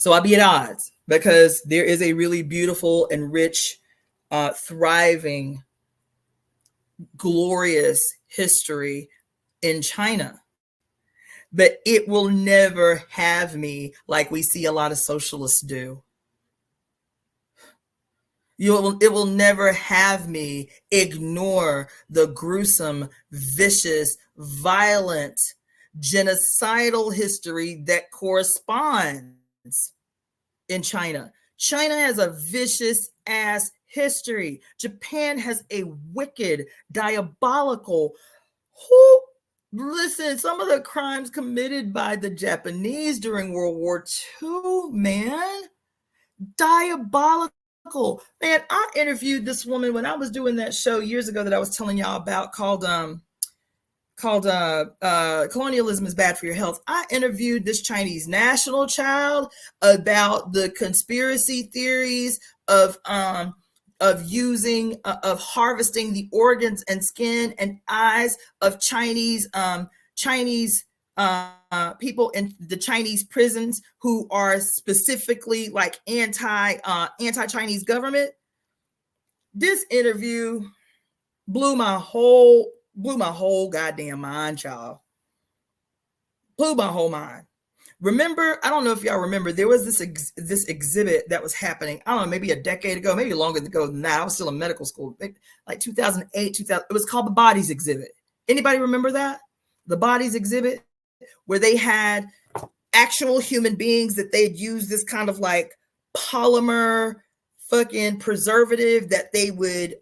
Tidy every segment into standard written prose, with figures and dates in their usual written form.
So I'll be at odds because there is a really beautiful and rich, thriving, glorious history in China. But it will never have me like we see a lot of socialists do. It will never have me ignore the gruesome, vicious, violent, genocidal history that corresponds in China. China has a vicious ass history. Japan has a wicked, diabolical, listen, some of the crimes committed by the Japanese during World War II, man, diabolical. Man, I interviewed this woman when I was doing that show years ago that I was telling y'all about called Colonialism is Bad for Your Health. I interviewed this Chinese national child about the conspiracy theories of using of harvesting the organs and skin and eyes of Chinese people in the Chinese prisons who are specifically like anti-Chinese government. This interview blew my whole goddamn mind, y'all. Blew my whole mind. Remember, I don't know if y'all remember, there was this exhibit that was happening, I don't know, maybe a decade ago, maybe longer ago than that. I was still in medical school, like 2008, 2000. It was called the Bodies Exhibit. Anybody remember that? The Bodies Exhibit, where they had actual human beings that they'd use this kind of like polymer fucking preservative that they would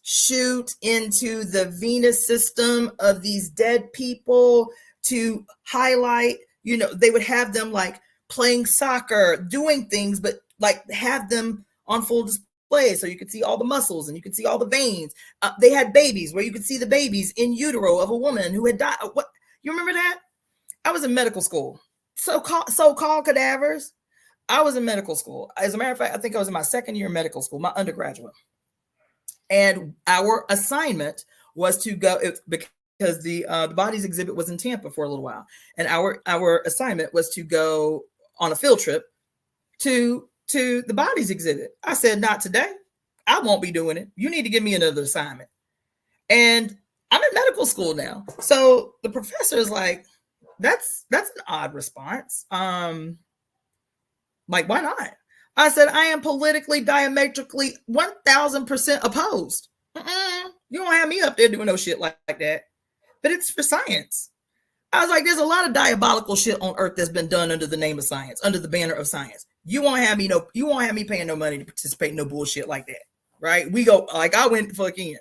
shoot into the venous system of these dead people to highlight, you know, they would have them like playing soccer, doing things, but like have them on full display so you could see all the muscles and you could see all the veins. They had babies where you could see the babies in utero of a woman who had died. What, you remember that? I was in medical school. So-called cadavers. I was in medical school. As a matter of fact, I think I was in my second year of medical school, my undergraduate. And our assignment was to go, because the Bodies Exhibit was in Tampa for a little while. And our assignment was to go on a field trip to the Bodies Exhibit. I said, not today. I won't be doing it. You need to give me another assignment. And I'm in medical school now. So the professor is like, that's an odd response. Like, why not? I said, I am politically, diametrically 1000% opposed. You don't have me up there doing no shit like that. But it's for science. I was like, there's a lot of diabolical shit on earth that's been done under the name of science, under the banner of science. You won't have me paying no money to participate in no bullshit like that. Right? We go, like, I went fucking.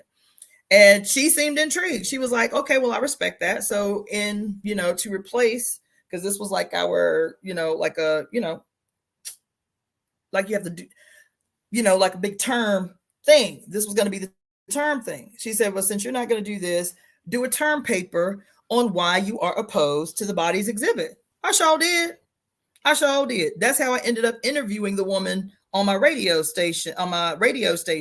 And she seemed intrigued. She was like, okay, well, I respect that. So to replace, because this was like our, like you have to do, like a big term thing. This was going to be the term thing. She said, well, since you're not going to do this, do a term paper on why you are opposed to the Bodies Exhibit. I sure did. That's how I ended up interviewing the woman on my radio station, on my radio show,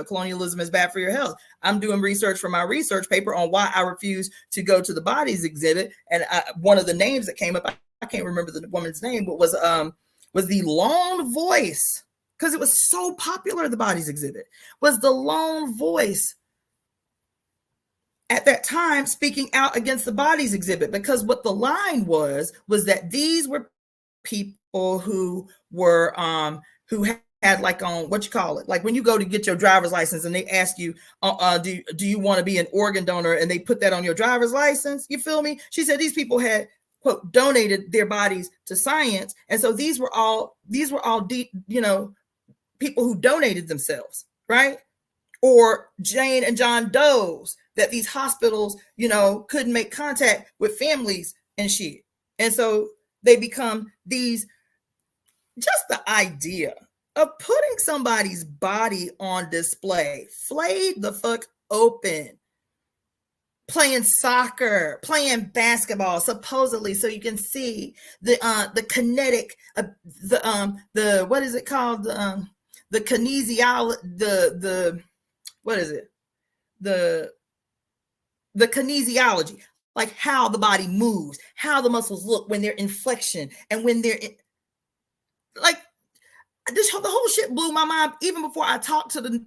Colonialism is Bad for Your Health. I'm doing research for my research paper on why I refuse to go to the Bodies Exhibit. And one of the names that came up, I can't remember the woman's name, but was the lone voice, because it was so popular, the Bodies Exhibit, was the lone voice at that time speaking out against the Bodies Exhibit. Because what the line was that these were people who were who had like on what you call it, like when you go to get your driver's license and they ask you do you want to be an organ donor, and they put that on your driver's license. You feel me? She said these people had, quote, donated their bodies to science, and so these were all people who donated themselves, right? Or Jane and John Does that these hospitals couldn't make contact with families and shit, and so they become these. Just the idea of putting somebody's body on display, flayed the fuck open, playing soccer, playing basketball, supposedly, so you can see the kinetic, the what is it called, the kinesiology, the kinesiology. like how the body moves, how the muscles look when they're in flexion, and when they're in, like this, the whole shit blew my mind even before I talked to the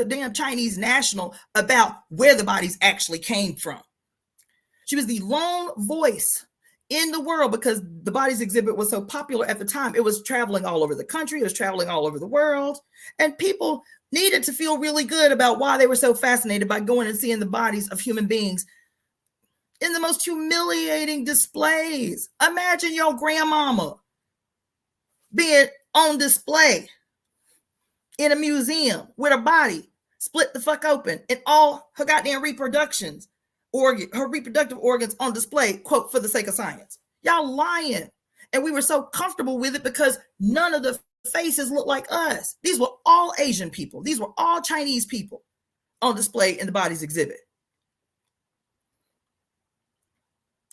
damn Chinese national about where the bodies actually came from. She was the lone voice in the world because the bodies exhibit was so popular at the time. It was traveling all over the country. It was traveling all over the world. And people needed to feel really good about why they were so fascinated by going and seeing the bodies of human beings in the most humiliating displays. Imagine your grandmama being on display in a museum with her body split the fuck open and all her goddamn her reproductive organs on display, quote, for the sake of science. Y'all lying. And we were so comfortable with it because none of the faces looked like us. These were all Asian people. These were all Chinese people on display in the bodies exhibit.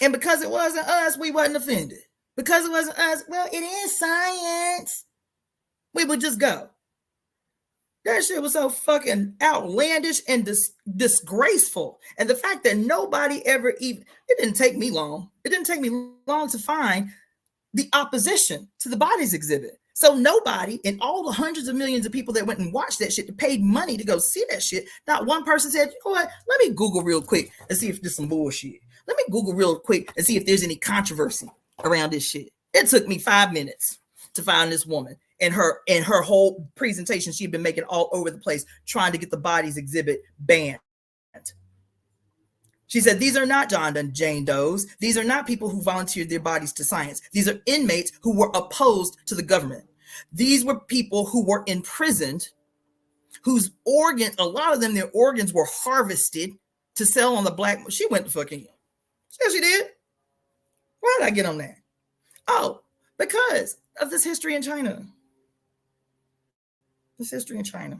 And because it wasn't us, we wasn't offended. Because it wasn't us, well, it is science. We would just go. That shit was so fucking outlandish and disgraceful. And the fact that nobody ever even, it didn't take me long. It didn't take me long to find the opposition to the bodies exhibit. So nobody in all the hundreds of millions of people that went and watched that shit, that paid money to go see that shit, not one person said, you know what, let me Google real quick and see if there's some bullshit. Let me Google real quick and see if there's any controversy around this shit. It took me 5 minutes to find this woman and her whole presentation she'd been making all over the place, trying to get the bodies exhibit banned. She said, these are not John and Jane Does. These are not people who volunteered their bodies to science. These are inmates who were opposed to the government. These were people who were imprisoned, whose organs, a lot of them, their organs were harvested to sell on the black. She went to fucking, yeah, she did. Why did I get on that? Oh, because of this history in China. This history in China.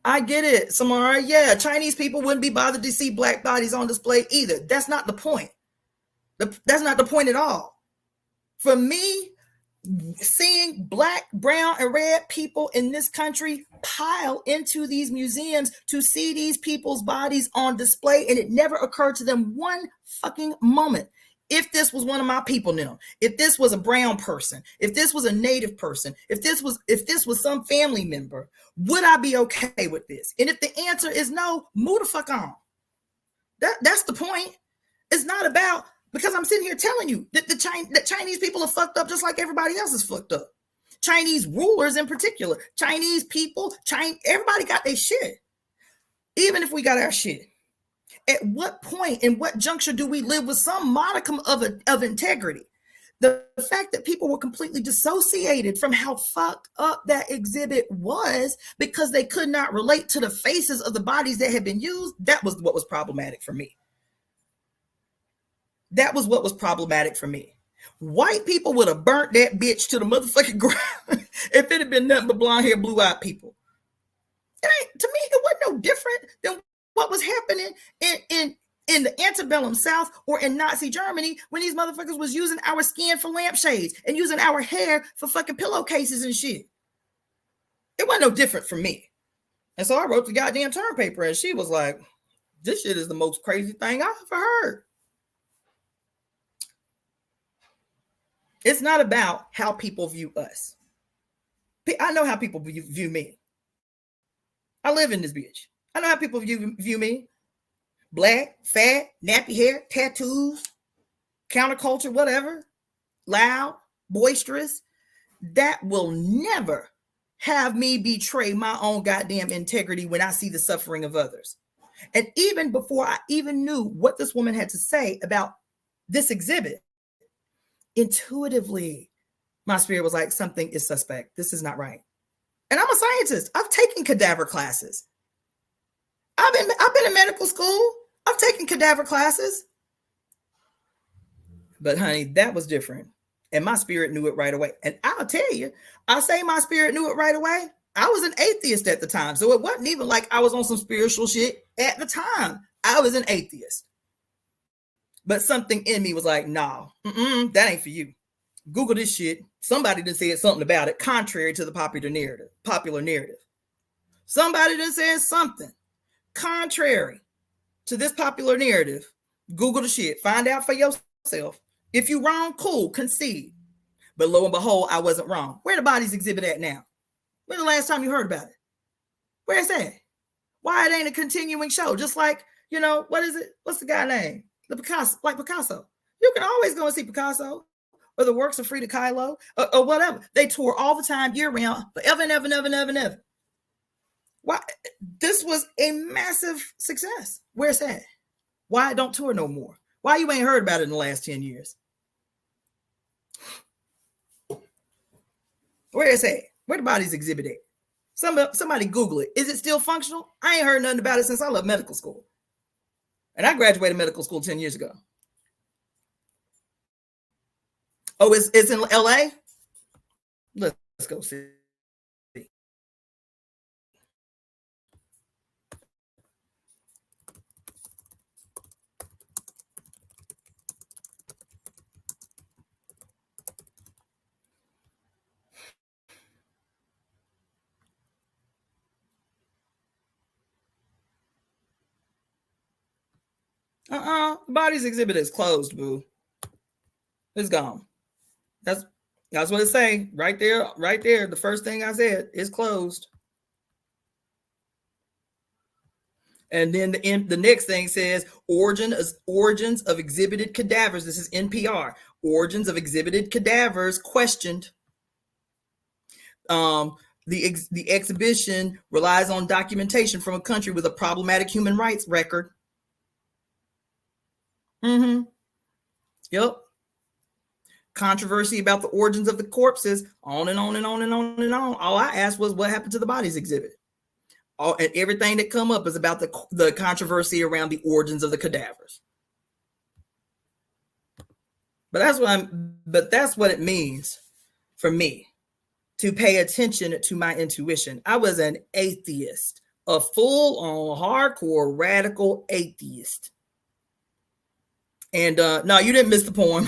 I get it, Samara. Yeah, Chinese people wouldn't be bothered to see black bodies on display either. That's not the point. That's not the point at all. For me, seeing black, brown, and red people in this country pile into these museums to see these people's bodies on display, and it never occurred to them one fucking moment. If this was one of my people now, if this was a brown person, if this was a native person, if this was some family member, would I be okay with this? And if the answer is no, move the fuck on. That's the point. It's not about, because I'm sitting here telling you that the Chinese people are fucked up just like everybody else is fucked up. Chinese rulers in particular, Chinese people, everybody got their shit. Even if we got our shit. At what point, in what juncture do we live with some modicum of integrity? The fact that people were completely dissociated from how fucked up that exhibit was because they could not relate to the faces of the bodies that had been used, that was what was problematic for me. That was what was problematic for me. White people would have burnt that bitch to the motherfucking ground if it had been nothing but blonde hair, blue-eyed people. To me, it wasn't no different than what was happening in the antebellum South or in Nazi Germany when these motherfuckers was using our skin for lampshades and using our hair for fucking pillowcases and shit. It wasn't no different for me. And so I wrote the goddamn term paper and she was like, this shit is the most crazy thing I've ever heard. It's not about how people view us. I know how people view me. I live in this bitch. I know how people view me. Black, fat, nappy hair, tattoos, counterculture, whatever. Loud, boisterous. That will never have me betray my own goddamn integrity when I see the suffering of others. And even before I even knew what this woman had to say about this exhibit, intuitively, my spirit was like, something is suspect. This is not right. And I'm a scientist. I've taken cadaver classes. I've been in medical school. I've taken cadaver classes. But honey, that was different. And my spirit knew it right away. And I'll tell you, I say my spirit knew it right away. I was an atheist at the time. So it wasn't even like I was on some spiritual shit at the time. I was an atheist. But something in me was like, no, that ain't for you. Google this shit. Somebody done said something about it, contrary to the popular narrative. Somebody done said something contrary to this popular narrative, Google the shit, find out for yourself. If you wrong, cool, concede. But lo and behold, I wasn't wrong. Where the bodies exhibit at now? When the last time you heard about it? Where's that? Why it ain't a continuing show? Just like, what is it? What's the guy name? The Picasso, like Picasso. You can always go and see Picasso or the works of Frida Kahlo or whatever. They tour all the time, year round, forever and ever and ever and ever and ever. Why? This was a massive success. Where's that? Why don't tour no more? Why you ain't heard about it in the last 10 years? Where is that? Where the bodies exhibit at? Somebody Google it. Is it still functional? I ain't heard nothing about it since I left medical school. And I graduated medical school 10 years ago. Oh, it's in LA? Let's go see. Bodies exhibit is closed, boo. It's gone. That's what it say right there. Right there. The first thing I said is closed. And then the next thing says origins of exhibited cadavers. This is NPR. Origins of exhibited cadavers questioned. The exhibition relies on documentation from a country with a problematic human rights record. Yep. Controversy about the origins of the corpses, on and on and on and on and on. All I asked was what happened to the bodies exhibit. And everything that come up is about the controversy around the origins of the cadavers. But that's what it means for me to pay attention to my intuition. I was an atheist, a full-on hardcore radical atheist. And no, you didn't miss the poem.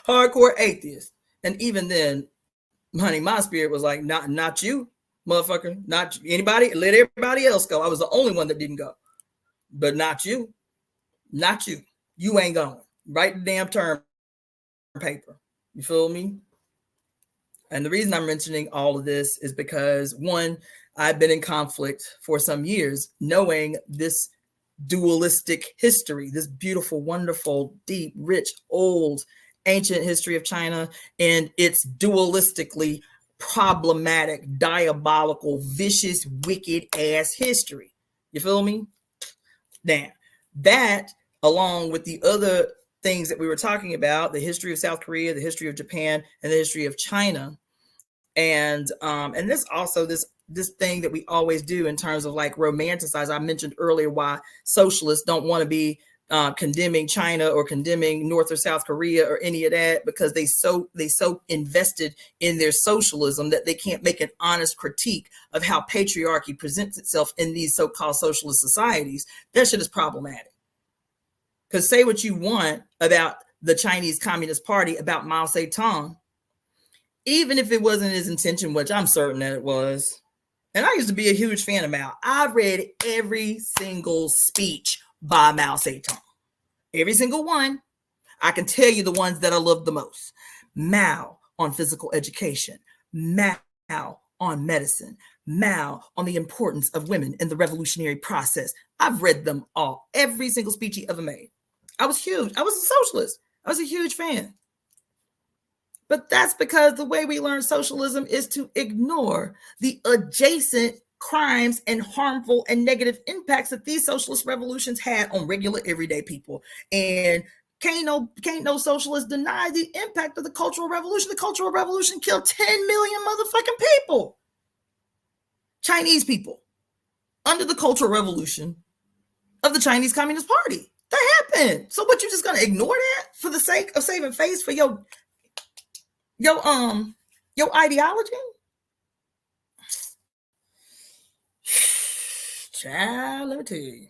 Hardcore atheist. And even then, honey, my spirit was like, not you, motherfucker. Not anybody. Let everybody else go. I was the only one that didn't go. But not you. Not you. You ain't going. Write the damn term paper. You feel me? And the reason I'm mentioning all of this is because, one, I've been in conflict for some years, knowing this dualistic history, this beautiful, wonderful, deep, rich, old, ancient history of China, and its dualistically problematic, diabolical, vicious, wicked ass history. You feel me? Now, that, along with the other things that we were talking about, the history of South Korea, the history of Japan, and the history of China, and this also this thing that we always do in terms of like romanticize. I mentioned earlier why socialists don't want to be condemning China or condemning North or South Korea or any of that, because they so invested in their socialism that they can't make an honest critique of how patriarchy presents itself in these so-called socialist societies. That shit is problematic. Because say what you want about the Chinese Communist Party, about Mao Zedong, even if it wasn't his intention, which I'm certain that it was. And I used to be a huge fan of Mao. I read every single speech by Mao Zedong. Every single one. I can tell you the ones that I loved the most. Mao on physical education. Mao on medicine. Mao on the importance of women in the revolutionary process. I've read them all. Every single speech he ever made. I was huge. I was a socialist. I was a huge fan. But that's because the way we learn socialism is to ignore the adjacent crimes and harmful and negative impacts that these socialist revolutions had on regular everyday people. And can't no socialist deny the impact of the Cultural Revolution. The Cultural Revolution killed 10 million motherfucking people. Chinese people under the Cultural Revolution of the Chinese Communist Party. That happened. So what, you just gonna ignore that for the sake of saving face for your ideology? Child, let me tell you.